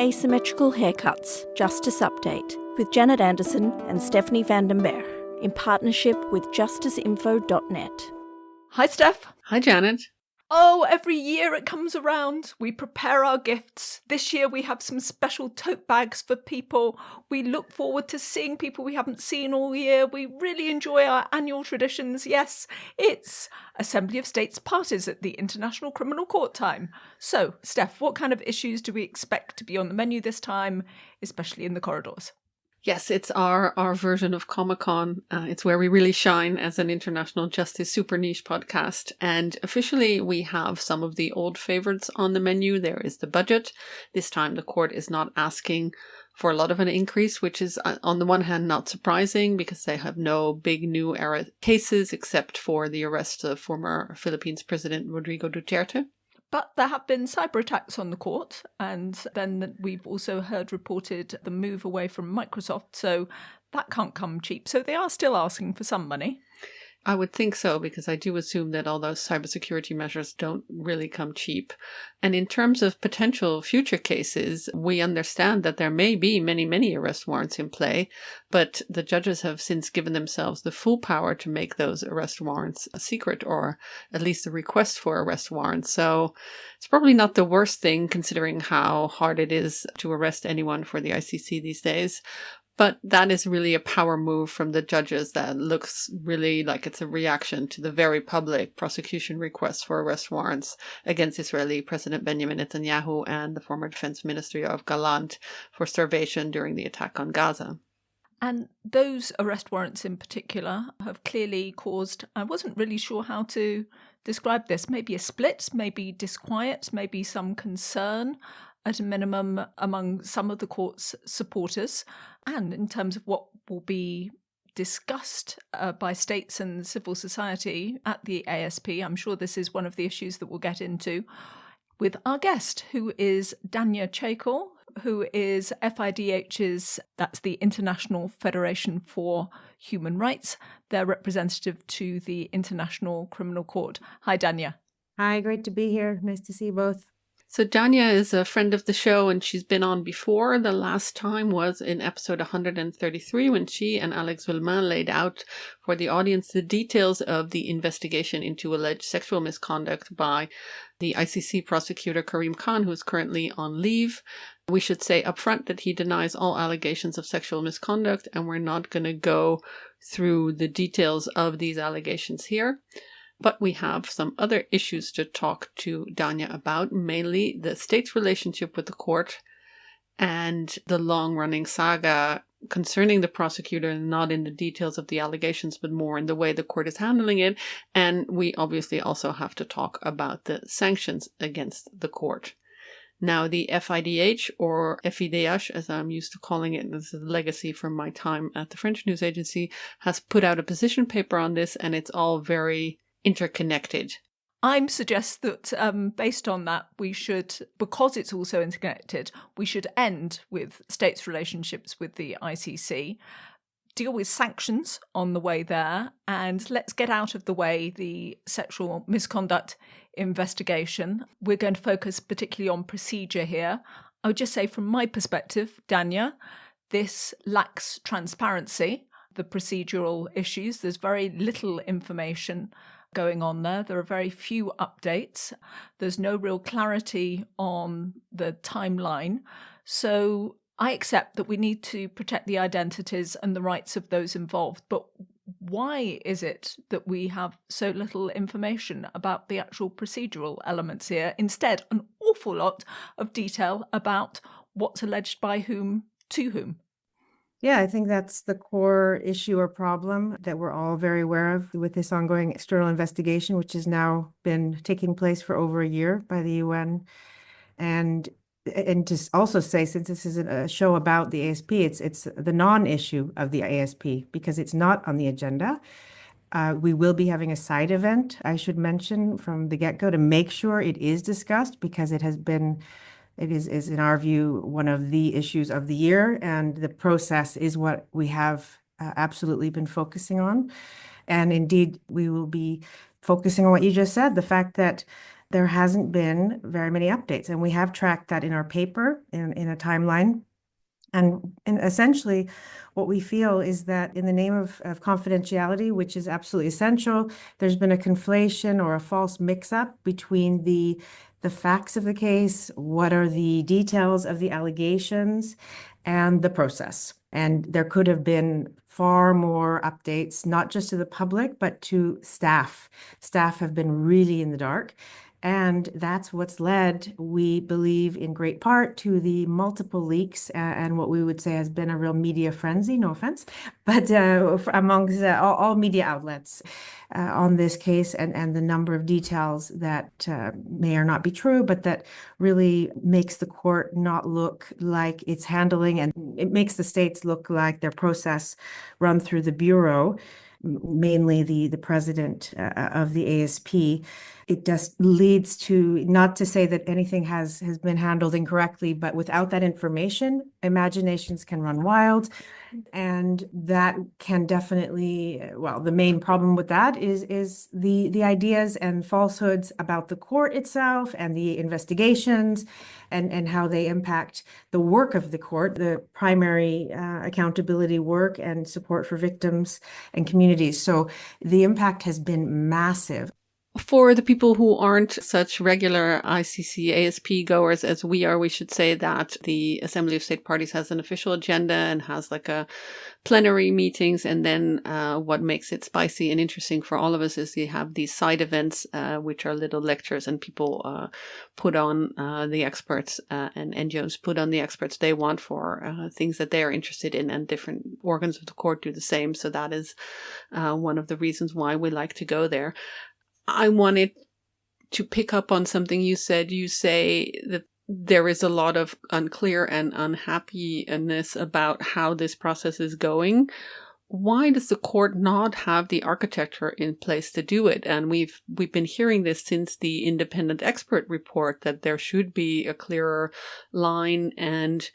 Asymmetrical Haircuts Justice Update with Janet Anderson and Stephanie van den Berg in partnership with justiceinfo.net. Hi, Steph. Hi, Janet. Oh, every year it comes around. We prepare our gifts. This year we have some special tote bags for people. We look forward to seeing people we haven't seen all year. We really enjoy our annual traditions. Yes, it's Assembly of States parties at the International Criminal Court time. So, Steph, what kind of issues do we expect to be on the menu this time, especially in the corridors? Yes, it's our version of Comic-Con. It's where we really shine as an international justice super niche podcast. And officially, we have some of the old favorites on the menu. There is the budget. This time, the court is not asking for a lot of an increase, which is on the one hand not surprising because they have no big new era cases except for the arrest of former Philippines President Rodrigo Duterte. But there have been cyber attacks on the court, and then we've also heard reported the move away from Microsoft, so that can't come cheap. So they are still asking for some money. I would think so, because I do assume that all those cybersecurity measures don't really come cheap. And in terms of potential future cases, we understand that there may be many, many arrest warrants in play, but the judges have since given themselves the full power to make those arrest warrants a secret, or at least a request for arrest warrants. So it's probably not the worst thing, considering how hard it is to arrest anyone for the ICC these days. But that is really a power move from the judges that looks really like it's a reaction to the very public prosecution requests for arrest warrants against Israeli President Benjamin Netanyahu and the former defense minister Yoav Gallant for starvation during the attack on Gaza. And those arrest warrants in particular have clearly caused, I wasn't really sure how to describe this, maybe a split, maybe disquiet, maybe some concern at a minimum among some of the court's supporters, and in terms of what will be discussed by states and civil society at the ASP. I'm sure this is one of the issues that we'll get into with our guest, who is Danya Chaikel, who is FIDH's, that's the International Federation for Human Rights, their representative to the International Criminal Court. Hi, Danya. Hi, great to be here. Nice to see you both. So Danya is a friend of the show, and she's been on before. The last time was in episode 133 when she and Alex Villemain laid out for the audience the details of the investigation into alleged sexual misconduct by the ICC prosecutor Karim Khan, who is currently on leave. We should say upfront that he denies all allegations of sexual misconduct, and we're not going to go through the details of these allegations here. But we have some other issues to talk to Danya about, mainly the state's relationship with the court and the long-running saga concerning the prosecutor, not in the details of the allegations, but more in the way the court is handling it. And we obviously also have to talk about the sanctions against the court. Now, the FIDH, or FIDH, as I'm used to calling it, this is a legacy from my time at the French news agency, has put out a position paper on this, and it's all very interconnected. I suggest that based on that, we should, because it's also interconnected, we should end with states' relationships with the ICC, deal with sanctions on the way there, and let's get out of the way the sexual misconduct investigation. We're going to focus particularly on procedure here. I would just say from my perspective, Danya, this lacks transparency, the procedural issues. There's very little information going on there. There are very few updates. There's no real clarity on the timeline. So I accept that we need to protect the identities and the rights of those involved. But why is it that we have so little information about the actual procedural elements here? Instead, an awful lot of detail about what's alleged by whom to whom. Yeah, I think that's the core issue or problem that we're all very aware of with this ongoing external investigation, which has now been taking place for over a year by the UN. And to also say, since this is a show about the ASP, it's the non-issue of the ASP because it's not on the agenda. We will be having a side event, I should mention, from the get-go to make sure it is discussed because it is in our view one of the issues of the year, and the process is what we have absolutely been focusing on. And indeed, we will be focusing on what you just said, the fact that there hasn't been very many updates. And we have tracked that in our paper in a timeline. And essentially, what we feel is that in the name of confidentiality, which is absolutely essential, there's been a conflation or a false mix-up between the facts of the case, what are the details of the allegations, and the process. And there could have been far more updates, not just to the public, but to staff. Staff have been really in the dark. And that's what's led, we believe, in great part to the multiple leaks and what we would say has been a real media frenzy, no offense, but amongst all media outlets on this case and the number of details that may or not be true, but that really makes the court not look like it's handling, and it makes the states look like their process run through the Bureau, mainly the president of the ASP. It just leads to, not to say that anything has been handled incorrectly, but without that information, imaginations can run wild. And that can definitely, well, the main problem with that is the ideas and falsehoods about the court itself and the investigations and how they impact the work of the court, the primary accountability work and support for victims and communities. So the impact has been massive. For the people who aren't such regular ICC ASP goers as we are, we should say that the Assembly of State Parties has an official agenda and has like a plenary meetings. And then what makes it spicy and interesting for all of us is they have these side events, which are little lectures, and people put on the experts and NGOs put on the experts they want for things that they are interested in, and different organs of the court do the same. So that is one of the reasons why we like to go there. I wanted to pick up on something you said. You say that there is a lot of unclear and unhappiness about how this process is going. Why does the court not have the architecture in place to do it? And we've been hearing this since the independent expert report, that there should be a clearer line. And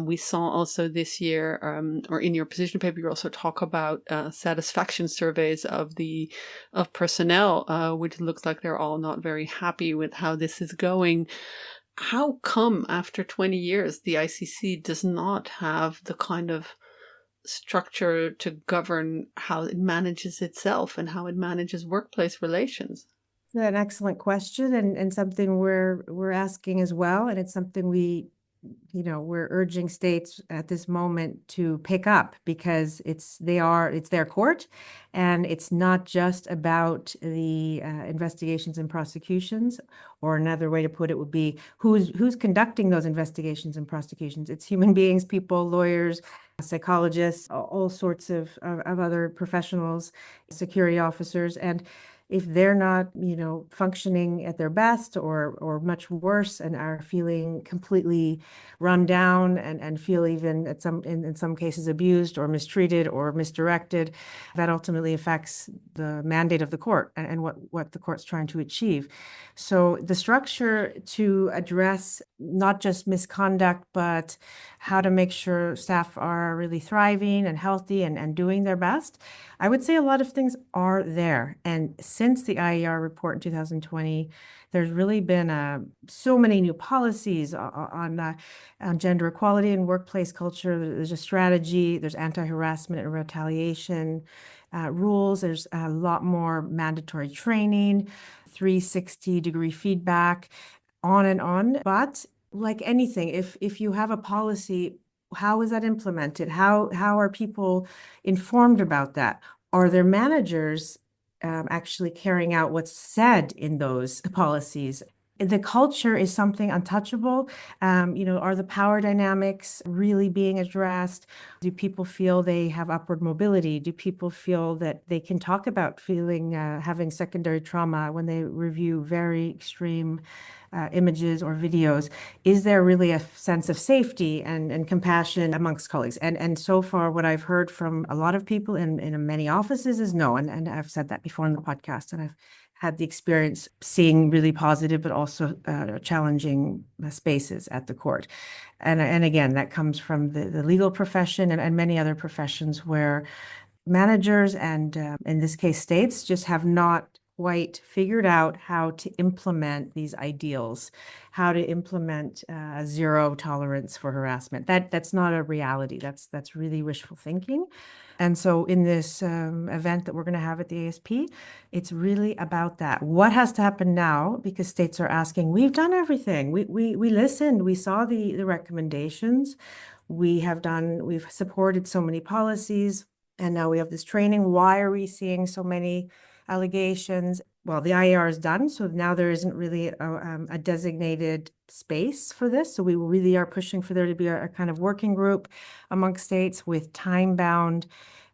we saw also this year, or in your position paper, you also talk about satisfaction surveys of personnel, which looks like they're all not very happy with how this is going. How come after 20 years the ICC does not have the kind of structure to govern how it manages itself and how it manages workplace relations? That's an excellent question, and something we're asking as well. And it's something we're urging states at this moment to pick up, because it's their court, and it's not just about the investigations and prosecutions, or another way to put it would be who's conducting those investigations and prosecutions. It's human beings, people, lawyers, psychologists, all sorts of other professionals, security officers. And if they're not, functioning at their best or much worse, and are feeling completely run down and feel even in some cases abused or mistreated or misdirected, that ultimately affects the mandate of the court and what the court's trying to achieve. So the structure to address not just misconduct, but how to make sure staff are really thriving and healthy and doing their best, I would say a lot of things are there. And since the IER report in 2020, there's really been so many new policies on gender equality and workplace culture. There's a strategy, there's anti-harassment and retaliation rules, there's a lot more mandatory training, 360-degree feedback, on and on. But like anything, if you have a policy, how is that implemented? How are people informed about that? Are their managers actually carrying out what's said in those policies? The culture is something untouchable. Are the power dynamics really being addressed? Do people feel they have upward mobility? Do people feel that they can talk about having secondary trauma when they review very extreme images or videos? Is there really a sense of safety and compassion amongst colleagues? And so far, what I've heard from a lot of people in many offices is no. And I've said that before in the podcast, and I've had the experience seeing really positive, but also challenging spaces at the court. And again, that comes from the legal profession and many other professions where managers and in this case states just have not quite figured out how to implement these ideals, how to implement zero tolerance for harassment. That's not a reality. That's really wishful thinking. And so in this event that we're going to have at the ASP, it's really about that. What has to happen now? Because states are asking, we've done everything. We listened. We saw the recommendations. We've supported so many policies, and now we have this training. Why are we seeing so many allegations? Well, the IAR is done, so now there isn't really a designated space for this. So we really are pushing for there to be a kind of working group amongst states with time-bound.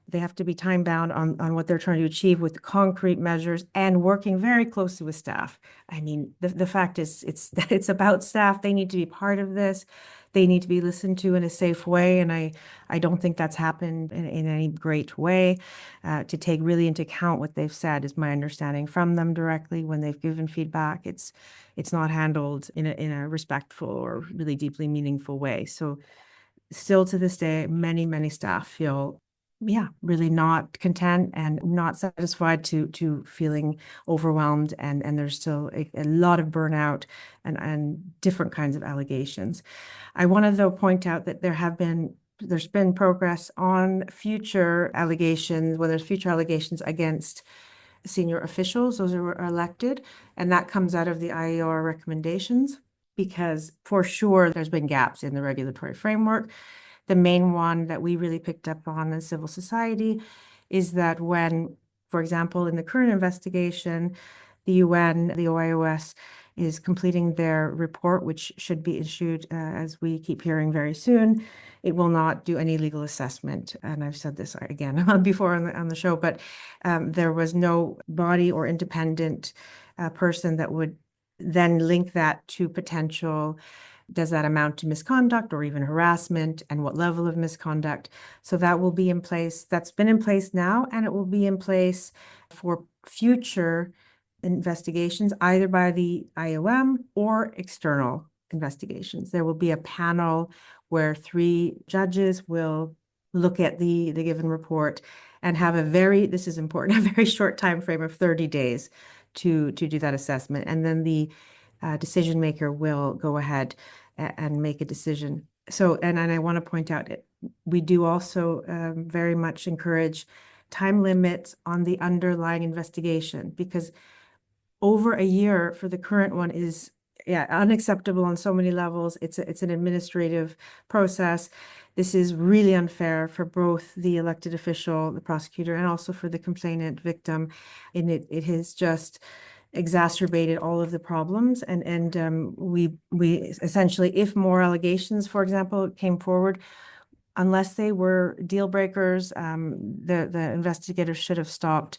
They have to be time-bound on what they're trying to achieve with concrete measures and working very closely with staff. I mean, the fact is, it's about staff. They need to be part of this. They need to be listened to in a safe way, and I don't think that's happened in any great way. To take really into account what they've said is my understanding from them directly when they've given feedback. It's not handled in a respectful or really deeply meaningful way. So still to this day, many staff feel really not content and not satisfied to feeling overwhelmed. And there's still a lot of burnout and different kinds of allegations. I want to, though, point out that there's been progress on future allegations, when there's future allegations against senior officials, those who are elected, and that comes out of the IAR recommendations, because for sure there's been gaps in the regulatory framework. The main one that we really picked up on in civil society is that when, for example, in the current investigation, the UN, the OIOS, is completing their report, which should be issued, as we keep hearing, very soon. It will not do any legal assessment. And I've said this again before on the show, but there was no body or independent person that would then link that to potential. Does that amount to misconduct or even harassment, and what level of misconduct? So that will be in place. That's been in place now, and it will be in place for future investigations, either by the IOM or external investigations. There will be a panel where 3 judges will look at the given report and have this is important, a very short time frame of 30 days to do that assessment. And then the decision maker will go ahead and make a decision. So, and I want to point out, we do also very much encourage time limits on the underlying investigation, because over a year for the current one is unacceptable on so many levels. It's an administrative process. This is really unfair for both the elected official, the prosecutor, and also for the complainant victim. And it has just exacerbated all of the problems. And we essentially, if more allegations, for example, came forward, unless they were deal breakers, the investigators should have stopped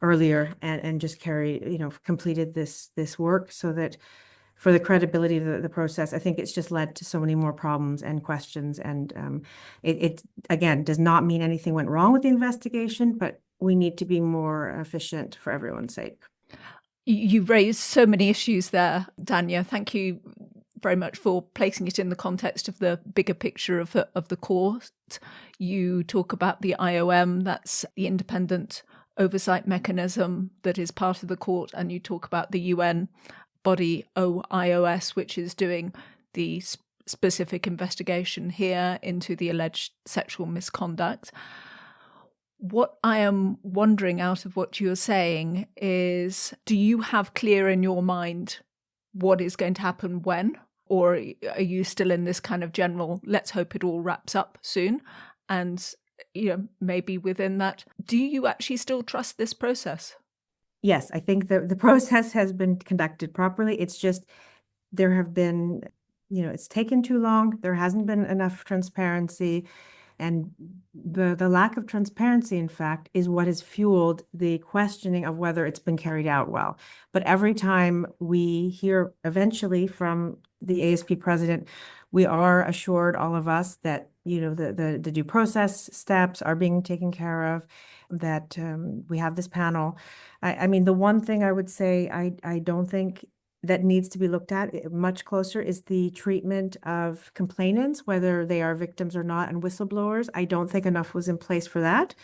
earlier and just completed this work, so that for the credibility of the process. I think it's just led to so many more problems and questions. And it again does not mean anything went wrong with the investigation, but we need to be more efficient for everyone's sake. You raised so many issues there, Danya. Thank you very much for placing it in the context of the bigger picture of the court. You talk about the IOM, that's the independent oversight mechanism that is part of the court, and you talk about the UN body OIOS, which is doing the specific investigation here into the alleged sexual misconduct. What I am wondering out of what you're saying is, do you have clear in your mind what is going to happen when? Or are you still in this kind of general, let's hope it all wraps up soon? And, maybe within that, do you actually still trust this process? Yes, I think the process has been conducted properly. It's just, there have been, it's taken too long. There hasn't been enough transparency. And the lack of transparency, in fact, is what has fueled the questioning of whether it's been carried out well. But every time we hear eventually from the ASP president, we are assured, all of us, that the due process steps are being taken care of, that we have this panel. I mean, the one thing I would say I don't think that needs to be looked at much closer is the treatment of complainants, whether they are victims or not, and whistleblowers. I don't think enough was in place for that.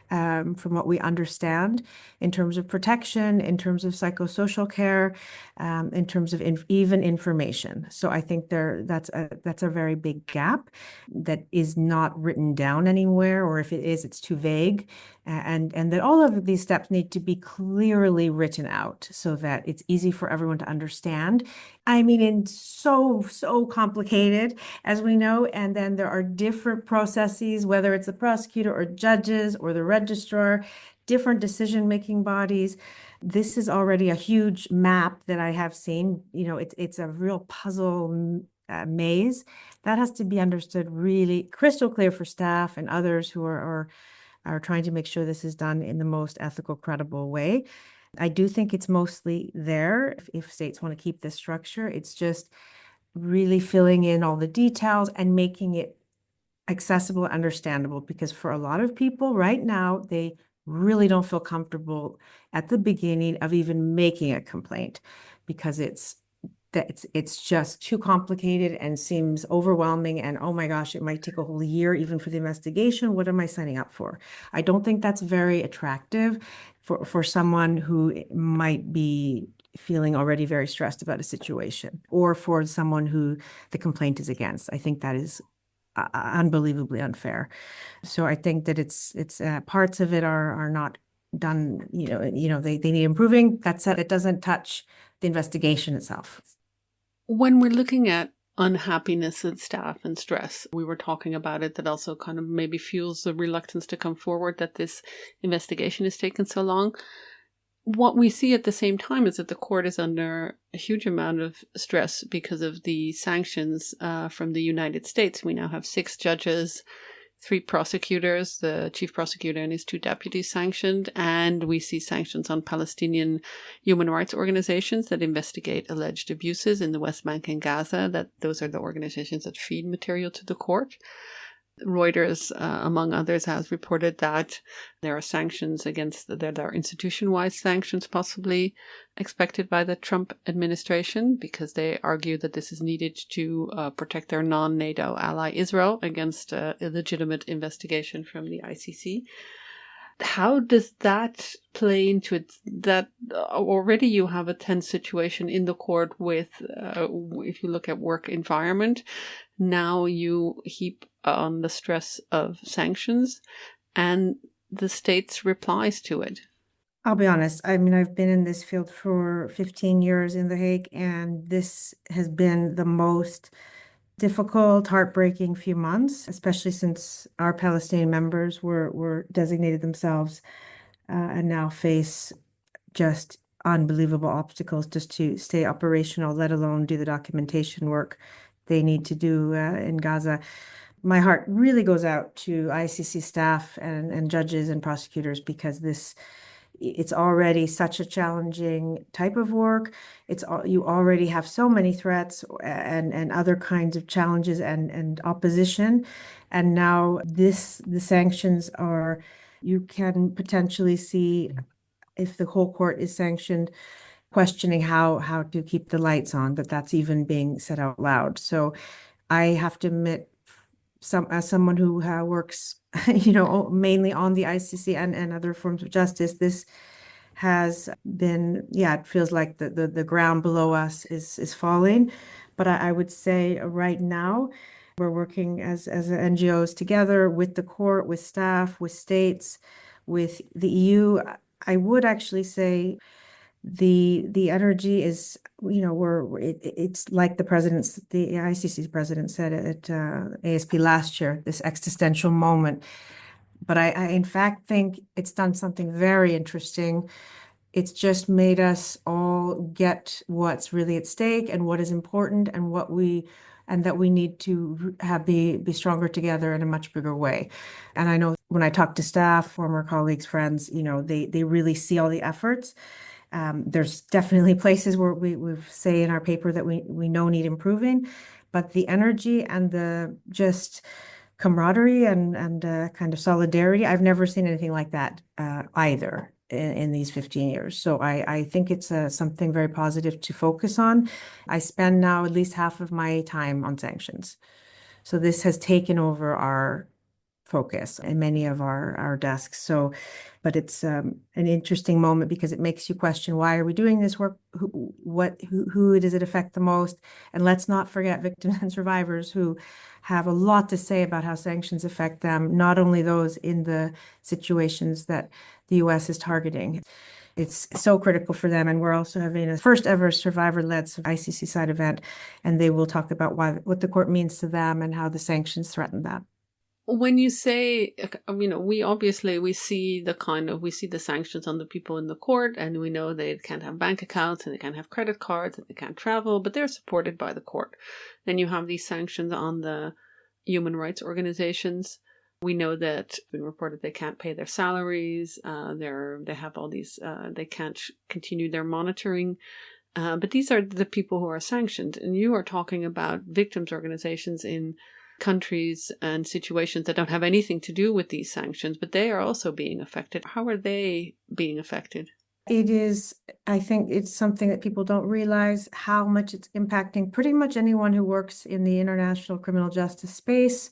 from what we understand, in terms of protection, in terms of psychosocial care, in terms of even information. So I think that's a very big gap that is not written down anywhere, or if it is, it's too vague. And that all of these steps need to be clearly written out so that it's easy for everyone to understand. I mean, it's so complicated, as we know, and then there are different processes, whether it's the prosecutor or judges or the registrar, different decision-making bodies. This is already a huge map that I have seen. You know, it's a real puzzle maze that has to be understood really crystal clear for staff and others who are trying to make sure this is done in the most ethical, credible way. I do think it's mostly there if states want to keep this structure. It's just really filling in all the details and making it accessible and understandable, because for a lot of people right now, they really don't feel comfortable at the beginning of even making a complaint because it's just too complicated and seems overwhelming, and oh my gosh, it might take a whole year even for the investigation. What am I signing up for? I don't think that's very attractive for someone who might be feeling already very stressed about a situation, or for someone who the complaint is against. I think that is unbelievably unfair. So I think that it's parts of it are not done, they need improving. That said, it doesn't touch the investigation itself. When we're looking at unhappiness in staff and stress, we were talking about it, that also kind of maybe fuels the reluctance to come forward, that this investigation has taken so long. What we see at the same time is that the court is under a huge amount of stress because of the sanctions from the United States. We now have 6 judges, 3 prosecutors, the chief prosecutor and his 2 deputies sanctioned, and we see sanctions on Palestinian human rights organizations that investigate alleged abuses in the West Bank and Gaza. That those are the organizations that feed material to the court. Reuters, among others, has reported that there are sanctions there are institution-wide sanctions possibly expected by the Trump administration, because they argue that this is needed to protect their non-NATO ally Israel against illegitimate investigation from the ICC. How does that play into it? That already you have a tense situation in the court with, if you look at work environment, now you heap on the stress of sanctions and the state's replies to it. I'll be honest. I mean, I've been in this field for 15 years in The Hague, and this has been the most difficult, heartbreaking few months, especially since our Palestinian members were designated themselves and now face just unbelievable obstacles just to stay operational, let alone do the documentation work they need to do in Gaza. My heart really goes out to ICC staff and judges and prosecutors, because it's already such a challenging type of work. You already have so many threats and other kinds of challenges and opposition. And now the sanctions you can potentially see, if the whole court is sanctioned, questioning how to keep the lights on, that's even being said out loud. So I have to admit, as someone who works, mainly on the ICC and other forms of justice, this has been, it feels like the ground below us is falling. But I would say right now, we're working as NGOs together with the court, with staff, with states, with the EU. I would actually say the energy is, it's like the ICC president said at ASP last year, this existential moment. But I in fact think it's done something very interesting. It's just made us all get what's really at stake and what is important, and that we need to be stronger together in a much bigger way. And I know when I talk to staff, former colleagues, friends, they really see all the efforts. There's definitely places where we say in our paper that we know need improving, but the energy and the just camaraderie and kind of solidarity, I've never seen anything like that either in these 15 years. So I think it's something very positive to focus on. I spend now at least half of my time on sanctions. So this has taken over focus in many of our desks. So, but it's an interesting moment because it makes you question, why are we doing this work? Who does it affect the most? And let's not forget victims and survivors who have a lot to say about how sanctions affect them, not only those in the situations that the US is targeting. It's so critical for them. And we're also having a first ever survivor-led ICC side event, and they will talk about what the court means to them and how the sanctions threaten that. When you say, we see the sanctions on the people in the court, and we know they can't have bank accounts and they can't have credit cards and they can't travel, but they're supported by the court. Then you have these sanctions on the human rights organizations. We know that it's been reported they can't pay their salaries. They have all these. They can't continue their monitoring. But these are the people who are sanctioned, and you are talking about victims organizations in countries and situations that don't have anything to do with these sanctions, but they are also being affected. How are they being affected? I think it's something that people don't realize how much it's impacting pretty much anyone who works in the international criminal justice space.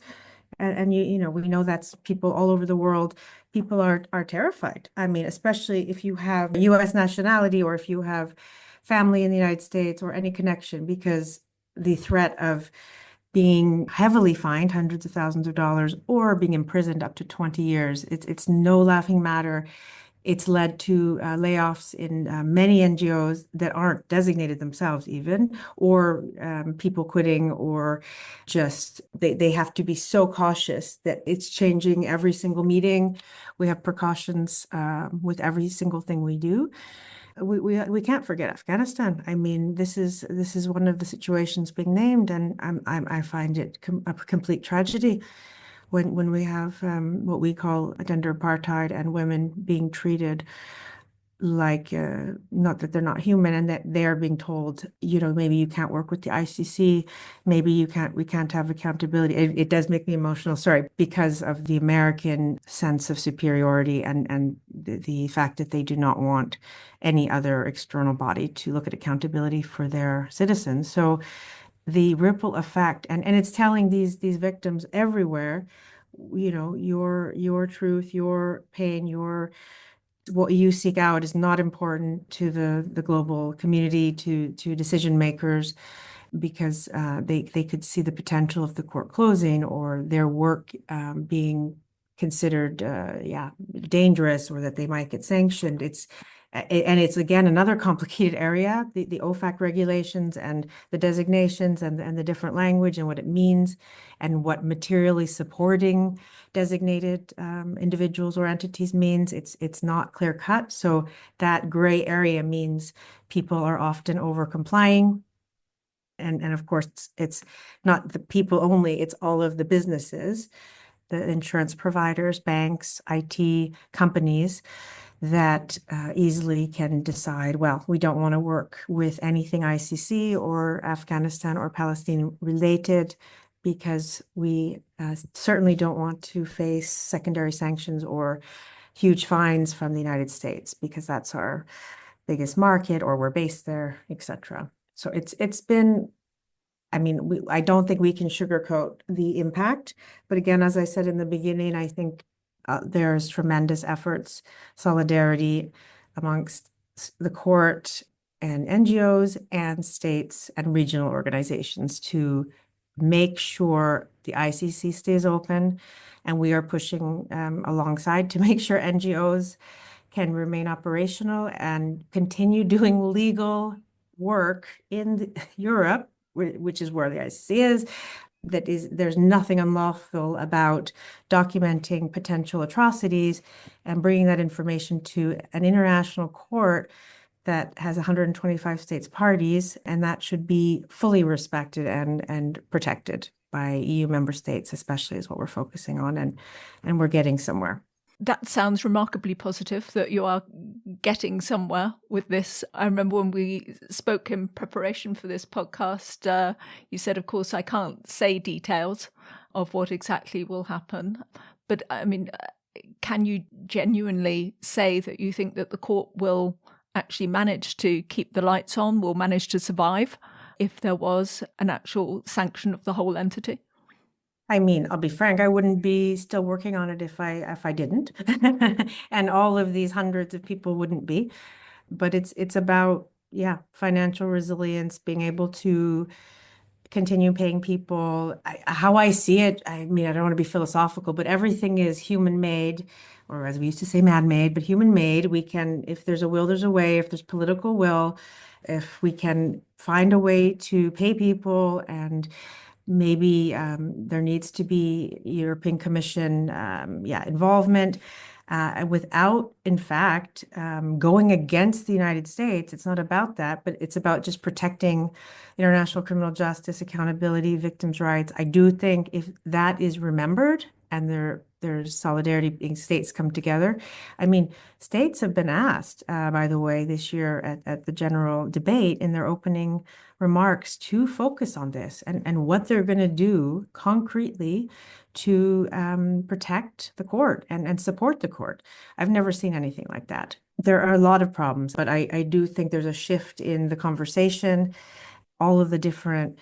And we know that's people all over the world. People are terrified. I mean, especially if you have US nationality or if you have family in the United States or any connection, because the threat of being heavily fined, hundreds of thousands of dollars, or being imprisoned up to 20 years. It's no laughing matter. It's led to layoffs in many NGOs that aren't designated themselves even, or people quitting, or just they have to be so cautious that it's changing every single meeting. We have precautions with every single thing we do. We can't forget Afghanistan. I mean, this is one of the situations being named, and I find it a complete tragedy when we have what we call gender apartheid and women being treated like not that they're not human, and that they're being told, maybe you can't work with the ICC, maybe we can't have accountability. It does make me emotional, sorry, because of the American sense of superiority and the fact that they do not want any other external body to look at accountability for their citizens. So the ripple effect, and it's telling these victims everywhere, your truth, your pain, what you seek out is not important to the global community, to decision makers, because they could see the potential of the court closing or their work being considered dangerous, or that they might get sanctioned. It's again another complicated area, the OFAC regulations and the designations and the different language and what it means and what materially supporting designated individuals or entities means. It's not clear cut. So that gray area means people are often over complying. And of course, it's not the people only, it's all of the businesses, the insurance providers, banks, IT companies that easily can decide, well, we don't want to work with anything ICC or Afghanistan or Palestine related, because we certainly don't want to face secondary sanctions or huge fines from the United States, because that's our biggest market, or we're based there, etc. So it's been, I don't think we can sugarcoat the impact. But again, as I said in the beginning, I think there's tremendous efforts, solidarity amongst the court and NGOs and states and regional organizations to make sure the ICC stays open. And we are pushing alongside to make sure NGOs can remain operational and continue doing legal work in Europe, which is where the ICC is. There's nothing unlawful about documenting potential atrocities and bringing that information to an international court that has 125 states parties, and that should be fully respected and protected by EU member states, especially, is what we're focusing on, and we're getting somewhere. That sounds remarkably positive, that you are getting somewhere with this. I remember when we spoke in preparation for this podcast, you said, of course, I can't say details of what exactly will happen. But can you genuinely say that you think that the court will actually manage to keep the lights on, will manage to survive if there was an actual sanction of the whole entity? I mean, I'll be frank, I wouldn't be still working on it if I didn't. And all of these hundreds of people wouldn't be. But it's about, yeah, financial resilience, being able to continue paying people. How I see it, I mean, I don't want to be philosophical, but everything is human made, or as we used to say, man made, but human made. We can, if there's a will, there's a way. If there's political will, if we can find a way to pay people, and maybe there needs to be European Commission, involvement. Without, in fact, going against the United States. It's not about that, but it's about just protecting international criminal justice, accountability, victims' rights. I do think if that is remembered and there's solidarity, being states come together. I mean, states have been asked, by the way, this year at the general debate in their opening remarks to focus on this and what they're going to do concretely to protect the court and support the court. I've never seen anything like that. There are a lot of problems, but I do think there's a shift in the conversation, all of the different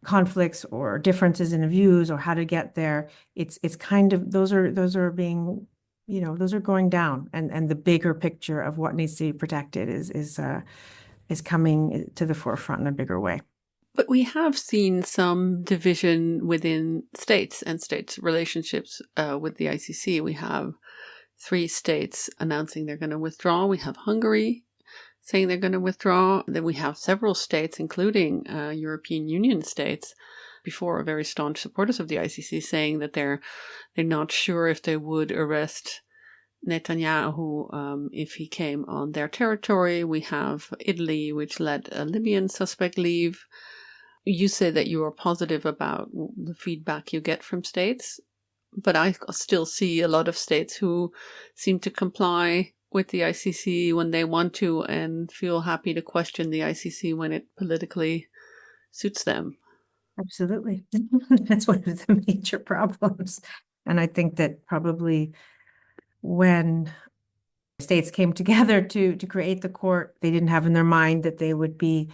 conflicts or differences in views or how to get there. It's kind of, those are being, those are going down, and the bigger picture of what needs to be protected is coming to the forefront in a bigger way. But we have seen some division within states and states' relationships with the ICC. We have 3 states announcing they're going to withdraw. We have Hungary saying they're going to withdraw. Then we have several states, including European Union states, before very staunch supporters of the ICC, saying that they're not sure if they would arrest Netanyahu if he came on their territory. We have Italy, which let a Libyan suspect leave. You say that you are positive about the feedback you get from states, but I still see a lot of states who seem to comply with the ICC when they want to and feel happy to question the ICC when it politically suits them. Absolutely. That's one of the major problems. And I think that probably when states came together to create the court, they didn't have in their mind that they would be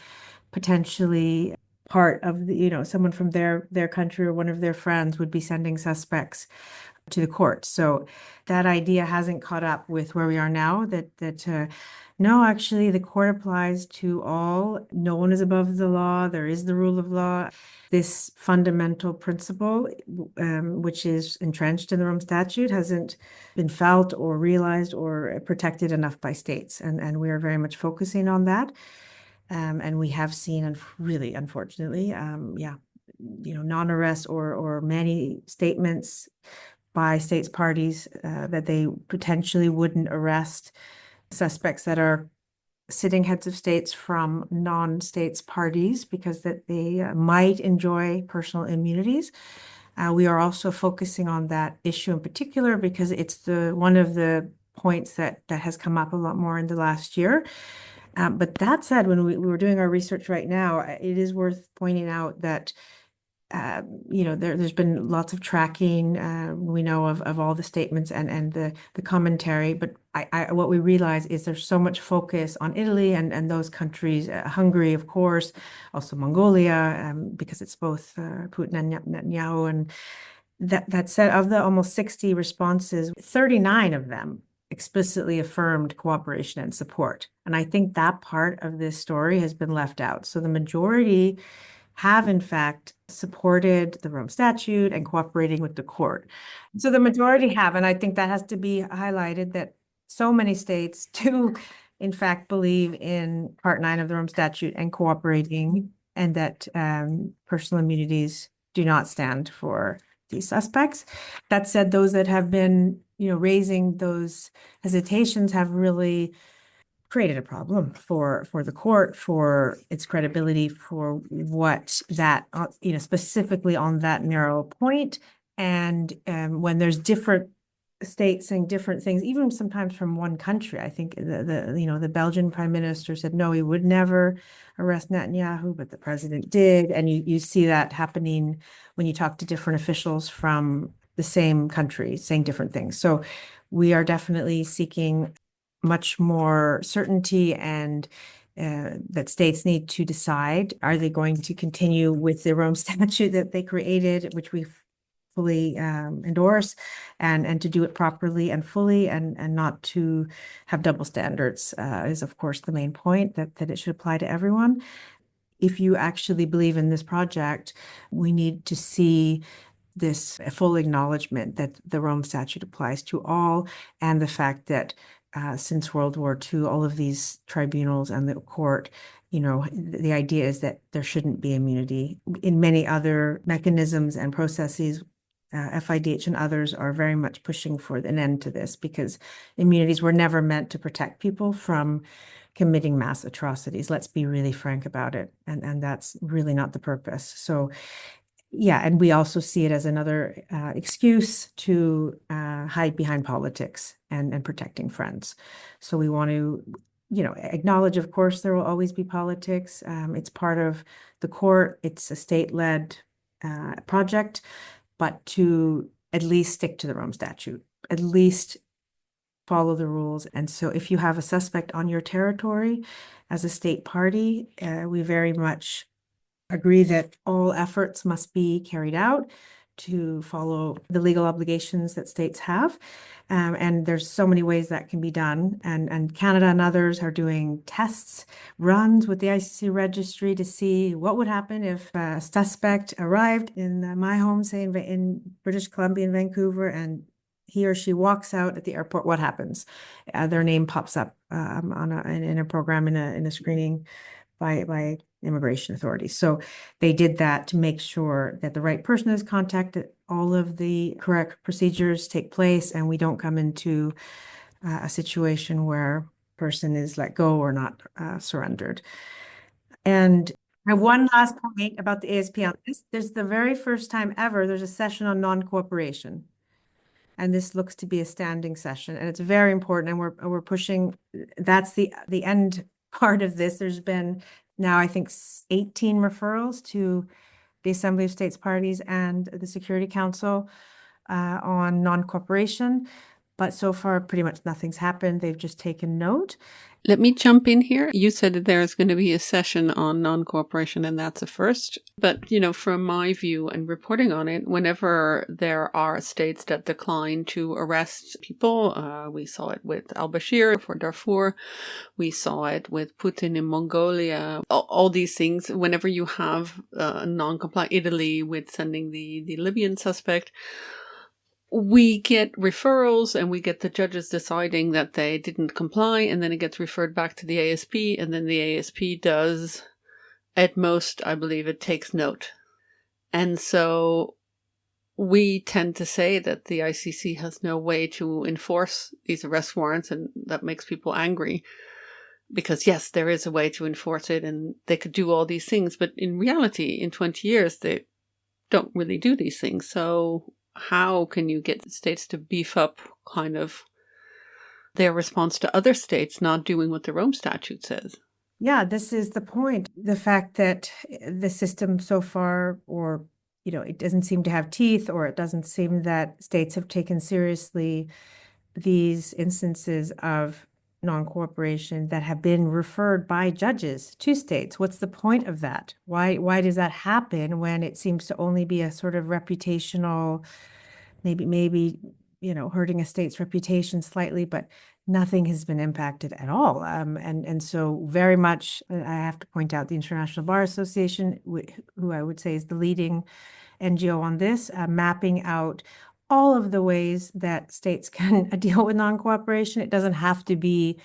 potentially part of the, someone from their country or one of their friends would be sending suspects to the court. So that idea hasn't caught up with where we are now, that no, actually the court applies to all. No one is above the law. There is the rule of law. This fundamental principle, which is entrenched in the Rome Statute, hasn't been felt or realized or protected enough by states. And we are very much focusing on that. And we have seen, and really, unfortunately, non-arrest or many statements by states parties that they potentially wouldn't arrest suspects that are sitting heads of states from non-states parties because that they might enjoy personal immunities. We are also focusing on that issue in particular because it's one of the points that has come up a lot more in the last year. But that said, when we were doing our research right now, it is worth pointing out that there's been lots of tracking. We know of all the statements and the commentary, but what we realize is there's so much focus on Italy and those countries, Hungary, of course, also Mongolia, because it's both Putin and Netanyahu. And that said, of the almost 60 responses, 39 of them explicitly affirmed cooperation and support. And I think that part of this story has been left out. So the majority have, in fact, supported the Rome Statute and cooperating with the court. So the majority have, and I think that has to be highlighted, that so many states do, in fact, believe in Part 9 of the Rome Statute and cooperating, and that personal immunities do not stand for these suspects. That said, those that have been, raising those hesitations have really created a problem for the court, for its credibility, for what that, specifically on that narrow point. And when there's different states saying different things, even sometimes from one country, I think the Belgian prime minister said, no, he would never arrest Netanyahu, but the president did. And you see that happening when you talk to different officials from the same country saying different things. So we are definitely seeking much more certainty, and that states need to decide, are they going to continue with the Rome Statute that they created, which we fully endorse, and to do it properly and fully, and not to have double standards is, of course, the main point, that it should apply to everyone. If you actually believe in this project, we need to see this full acknowledgement that the Rome Statute applies to all, and the fact that since World War II, all of these tribunals and the court, the idea is that there shouldn't be immunity. In many other mechanisms and processes, FIDH and others are very much pushing for an end to this, because immunities were never meant to protect people from committing mass atrocities. Let's be really frank about it. And that's really not the purpose. So yeah, and we also see it as another excuse to hide behind politics and protecting friends. So we want to, acknowledge, of course, there will always be politics. It's part of the court. It's a state-led project, but to at least stick to the Rome Statute, at least follow the rules. And so if you have a suspect on your territory as a state party, we very much agree that all efforts must be carried out to follow the legal obligations that states have. And there's so many ways that can be done. And Canada and others are doing tests, runs with the ICC registry to see what would happen if a suspect arrived in my home, say in British Columbia, in Vancouver, and he or she walks out at the airport. What happens? Their name pops up in a program, in a screening by immigration authorities. So they did that to make sure that the right person is contacted, all of the correct procedures take place, and we don't come into a situation where a person is let go or not surrendered. And I have one last point about the ASP on this. There's the very first time ever, there's a session on non-cooperation. And this looks to be a standing session, and it's very important, and we're pushing. That's the end part of this. There's been now, I think, 18 referrals to the Assembly of States Parties and the Security Council on non-cooperation, but so far pretty much nothing's happened. They've just taken note. Let me jump in here. You said that there's going to be a session on non-cooperation, and that's a first. But, from my view and reporting on it, whenever there are states that decline to arrest people, we saw it with al-Bashir for Darfur, we saw it with Putin in Mongolia, all these things, whenever you have non-compliant Italy with sending the Libyan suspect, we get referrals and we get the judges deciding that they didn't comply, and then it gets referred back to the ASP, and then the ASP does, at most, I believe, it takes note. And so we tend to say that the ICC has no way to enforce these arrest warrants, and that makes people angry. Because yes, there is a way to enforce it and they could do all these things, but in reality, in 20 years, they don't really do these things. So how can you get states to beef up kind of their response to other states not doing what the Rome Statute says? Yeah, this is the point. The fact that the system so far, or, it doesn't seem to have teeth, or it doesn't seem that states have taken seriously these instances of non-cooperation that have been referred by judges to states. What's the point of that? Why does that happen when it seems to only be a sort of reputational, maybe hurting a state's reputation slightly, but nothing has been impacted at all. And so very much, I have to point out the International Bar Association, who I would say is the leading NGO on this, mapping out all of the ways that states can deal with non-cooperation. It doesn't have to be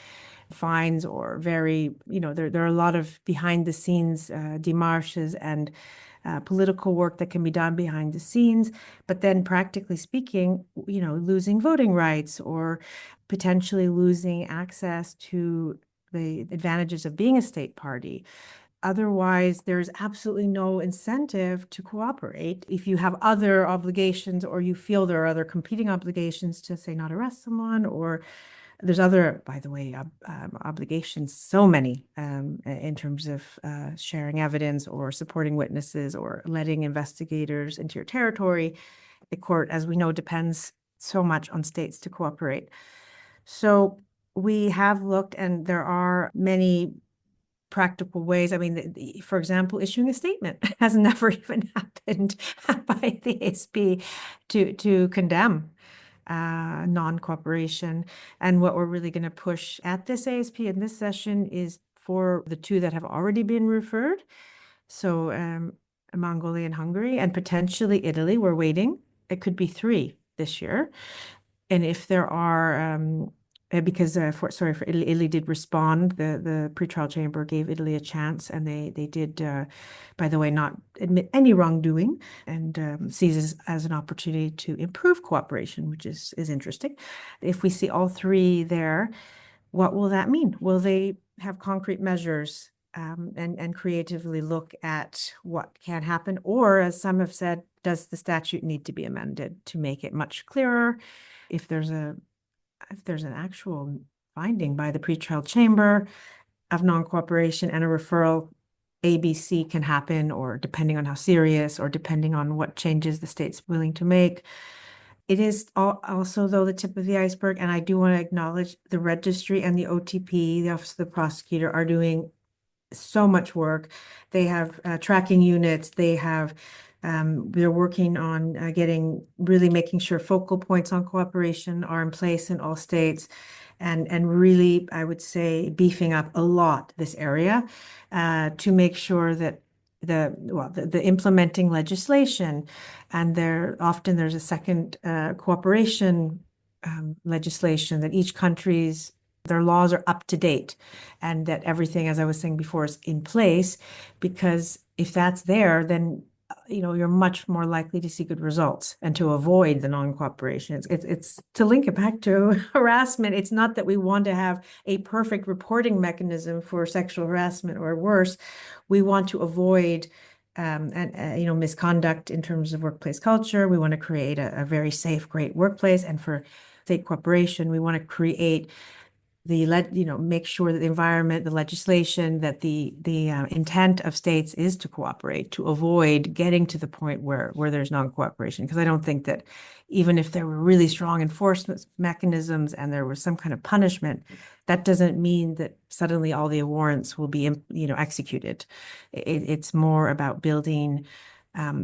fines or very, there are a lot of behind the scenes démarches and political work that can be done behind the scenes. But then practically speaking, losing voting rights or potentially losing access to the advantages of being a state party. Otherwise, there's absolutely no incentive to cooperate. If you have other obligations, or you feel there are other competing obligations to, say, not arrest someone, or there's other, by the way, obligations, so many in terms of sharing evidence or supporting witnesses or letting investigators into your territory. The court, as we know, depends so much on states to cooperate. So we have looked, and there are many practical ways. I mean, for example, issuing a statement has never even happened by the ASP to condemn non-cooperation. And what we're really going to push at this ASP in this session is for the two that have already been referred. So Mongolia and Hungary, and potentially Italy. We're waiting. It could be 3 this year. And if there are, because for Italy, Italy did respond. The pretrial chamber gave Italy a chance, and they did, by the way, not admit any wrongdoing, and sees this as an opportunity to improve cooperation, which is interesting. If we see all 3 there, what will that mean? Will they have concrete measures and creatively look at what can happen? Or, as some have said, does the statute need to be amended to make it much clearer? If there's an actual finding by the pretrial chamber of non-cooperation and a referral, ABC can happen, or depending on how serious, or depending on what changes the state's willing to make. It is also, though, the tip of the iceberg, and I do want to acknowledge the registry and the OTP, the Office of the Prosecutor, are doing so much work. They have tracking units. They're working on really making sure focal points on cooperation are in place in all states, and really, I would say, beefing up a lot this area to make sure that the implementing legislation, and there's a second cooperation legislation, that each country's their laws are up to date, and that everything, as I was saying before, is in place. Because if that's there, then you're much more likely to see good results and to avoid the non-cooperation. It's to link it back to harassment. It's not that we want to have a perfect reporting mechanism for sexual harassment or worse. We want to avoid misconduct in terms of workplace culture. We want to create a very safe, great workplace. And for state cooperation, we want to create make sure that the environment, the legislation, that the intent of states is to cooperate, to avoid getting to the point where there's non-cooperation. Because I don't think that even if there were really strong enforcement mechanisms and there was some kind of punishment, that doesn't mean that suddenly all the warrants will be executed. It's more about building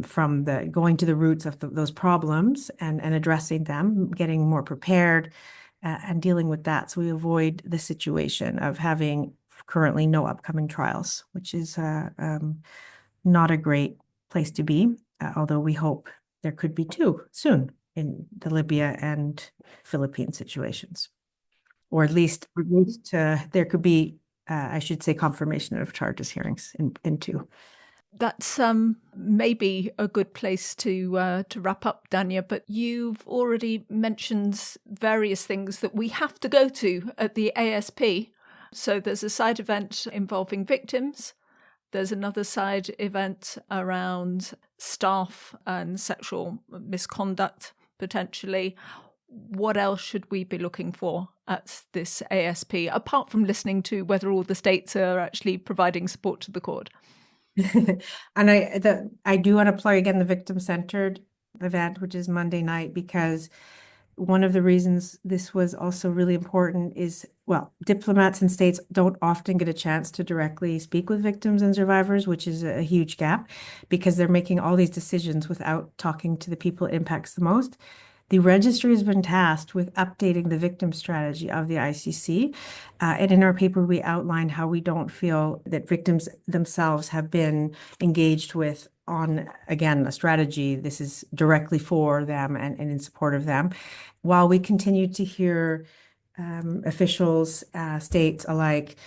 from going to the roots of those problems and addressing them, getting more prepared, and dealing with that, so we avoid the situation of having currently no upcoming trials, which is not a great place to be, although we hope there could be 2 soon in the Libya and Philippine situations. Or at least there could be, I should say, confirmation of charges hearings in 2. That's maybe a good place to wrap up, Danya, but you've already mentioned various things that we have to go to at the ASP. So there's a side event involving victims. There's another side event around staff and sexual misconduct, potentially. What else should we be looking for at this ASP, apart from listening to whether all the states are actually providing support to the court? And I do want to plug again the victim-centered event, which is Monday night, because one of the reasons this was also really important is, diplomats and states don't often get a chance to directly speak with victims and survivors, which is a huge gap, because they're making all these decisions without talking to the people it impacts the most. The registry has been tasked with updating the victim strategy of the ICC. And in our paper, we outlined how we don't feel that victims themselves have been engaged with on, again, a strategy. This is directly for them and in support of them. While we continue to hear officials, states alike,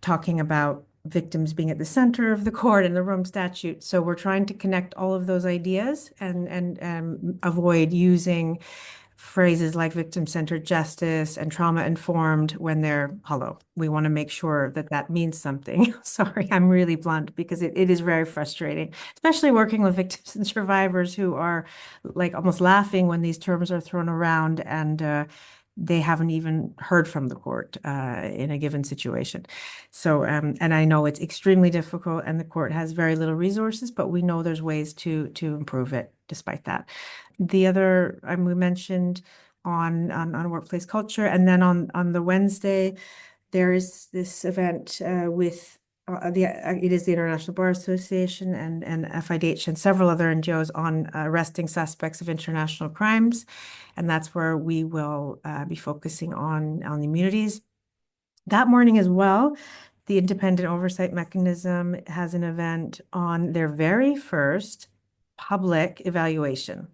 talking about victims being at the center of the court and the Rome Statute. So we're trying to connect all of those ideas and avoid using phrases like victim-centered justice and trauma-informed when they're hollow. We want to make sure that means something. Sorry, I'm really blunt, because it is very frustrating, especially working with victims and survivors who are like almost laughing when these terms are thrown around, and they haven't even heard from the court in a given situation. So, and I know it's extremely difficult, and the court has very little resources, but we know there's ways to improve it despite that. The other, we mentioned on workplace culture, and then on the Wednesday, there is this event with it is the International Bar Association and FIDH and several other NGOs on arresting suspects of international crimes. And that's where we will be focusing on the immunities. That morning as well, the Independent Oversight Mechanism has an event on their very first public evaluation.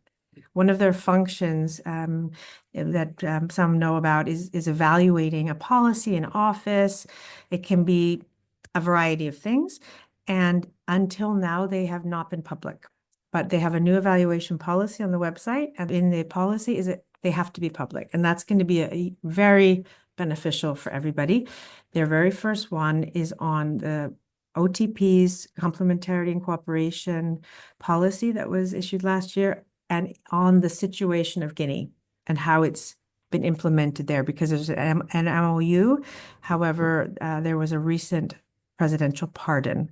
One of their functions that some know about is evaluating a policy in office. It can be a variety of things. And until now, they have not been public. But they have a new evaluation policy on the website. And in the policy is that they have to be public. And that's going to be a very beneficial for everybody. Their very first one is on the OTP's complementarity and cooperation policy that was issued last year, and on the situation of Guinea and how it's been implemented there, because there's an MOU. However, there was a recent presidential pardon.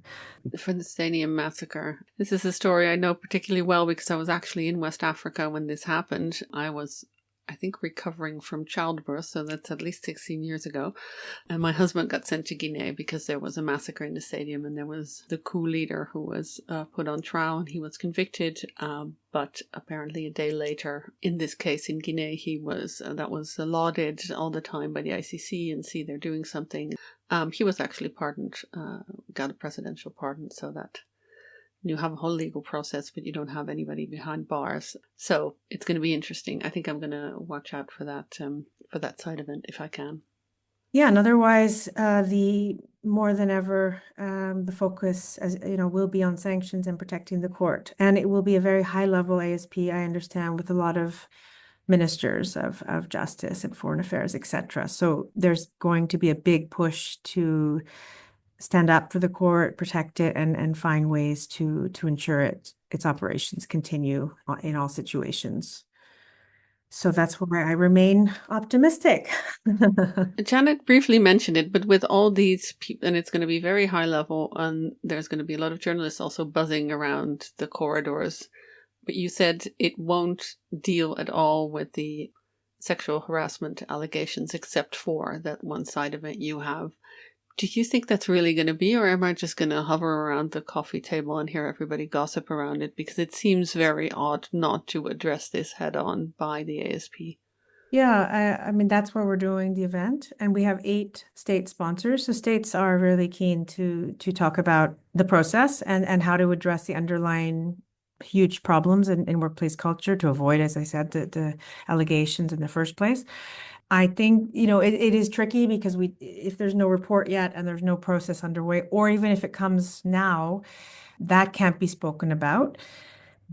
For the Stadium massacre. This is a story I know particularly well because I was actually in West Africa when this happened. I was, I think, recovering from childbirth, so that's at least 16 years ago. And my husband got sent to Guinea because there was a massacre in the stadium, and there was the coup leader who was put on trial, and he was convicted. But apparently a day later, in this case in Guinea, he was that was lauded all the time by the ICC, and see they're doing something. He was actually pardoned, got a presidential pardon, so that you have a whole legal process, but you don't have anybody behind bars. So it's going to be interesting. I think I'm going to watch out for that side event if I can. Yeah, and otherwise, the more than ever, the focus, as you know, will be on sanctions and protecting the court, and it will be a very high-level ASP. I understand, with a lot of ministers of justice and foreign affairs, etc. So there's going to be a big push to stand up for the court, protect it, and find ways to ensure its operations continue in all situations. So that's why I remain optimistic. Janet briefly mentioned it, but with all these people, and it's going to be very high level, and there's going to be a lot of journalists also buzzing around the corridors. But you said it won't deal at all with the sexual harassment allegations, except for that one side event you have. Do you think that's really going to be, or am I just going to hover around the coffee table and hear everybody gossip around it? Because it seems very odd not to address this head on by the ASP. Yeah, I mean, that's where we're doing the event, and we have 8 state sponsors. So states are really keen to talk about the process and how to address the underlying huge problems in workplace culture to avoid, as I said, the allegations in the first place. I think, you know, it is tricky because if there's no report yet and there's no process underway, or even if it comes now, that can't be spoken about.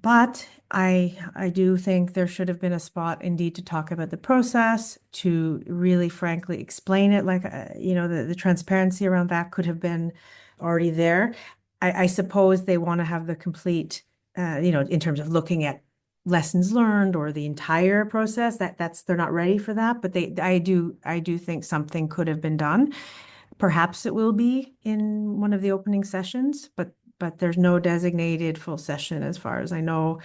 But I do think there should have been a spot indeed to talk about the process, to really frankly explain it, like, you know, the transparency around that could have been already there. I suppose they want to have the complete, you know, in terms of looking at lessons learned or the entire process, that's they're not ready for that. But I do think something could have been done. Perhaps it will be in one of the opening sessions, but there's no designated full session as far as I know,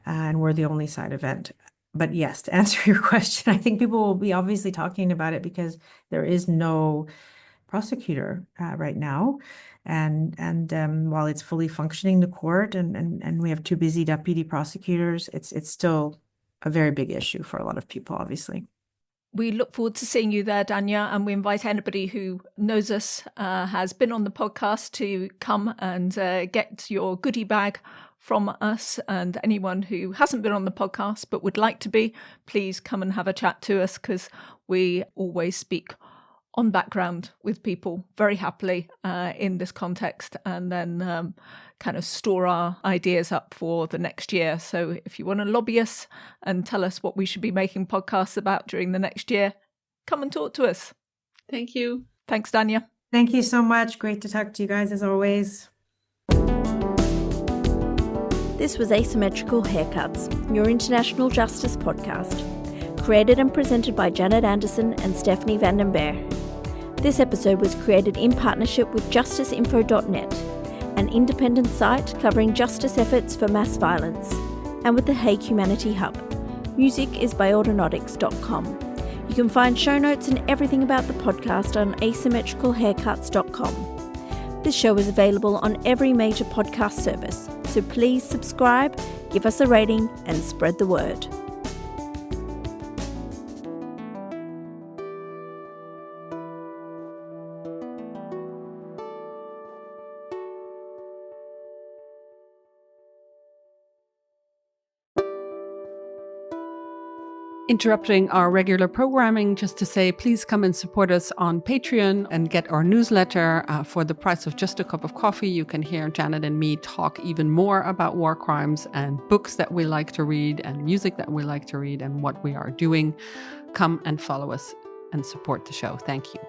and we're the only side event. But yes, to answer your question, I think people will be obviously talking about it because there is no prosecutor right now, and while it's fully functioning, the court, and we have 2 busy deputy prosecutors, it's still a very big issue for a lot of people, obviously. We look forward to seeing you there, Danya, and we invite anybody who knows us, has been on the podcast, to come and get your goodie bag from us. And anyone who hasn't been on the podcast but would like to be, please come and have a chat to us, because we always speak on background with people very happily in this context, and then kind of store our ideas up for the next year. So if you want to lobby us and tell us what we should be making podcasts about during the next year, come and talk to us. Thank you. Thanks, Danya. Thank you so much. Great to talk to you guys as always. This was Asymmetrical Haircuts, your international justice podcast, created and presented by Janet Anderson and Stephanie Vandenberg. This episode was created in partnership with justiceinfo.net, an independent site covering justice efforts for mass violence, and with the Hague Humanity Hub. Music is by autonautics.com. You can find show notes and everything about the podcast on asymmetricalhaircuts.com. This show is available on every major podcast service, so please subscribe, give us a rating, and spread the word. Interrupting our regular programming just to say, please come and support us on Patreon and get our newsletter. For the price of just a cup of coffee, you can hear Janet and me talk even more about war crimes and books that we like to read and music that we like to read and what we are doing. Come and follow us and support the show. Thank you.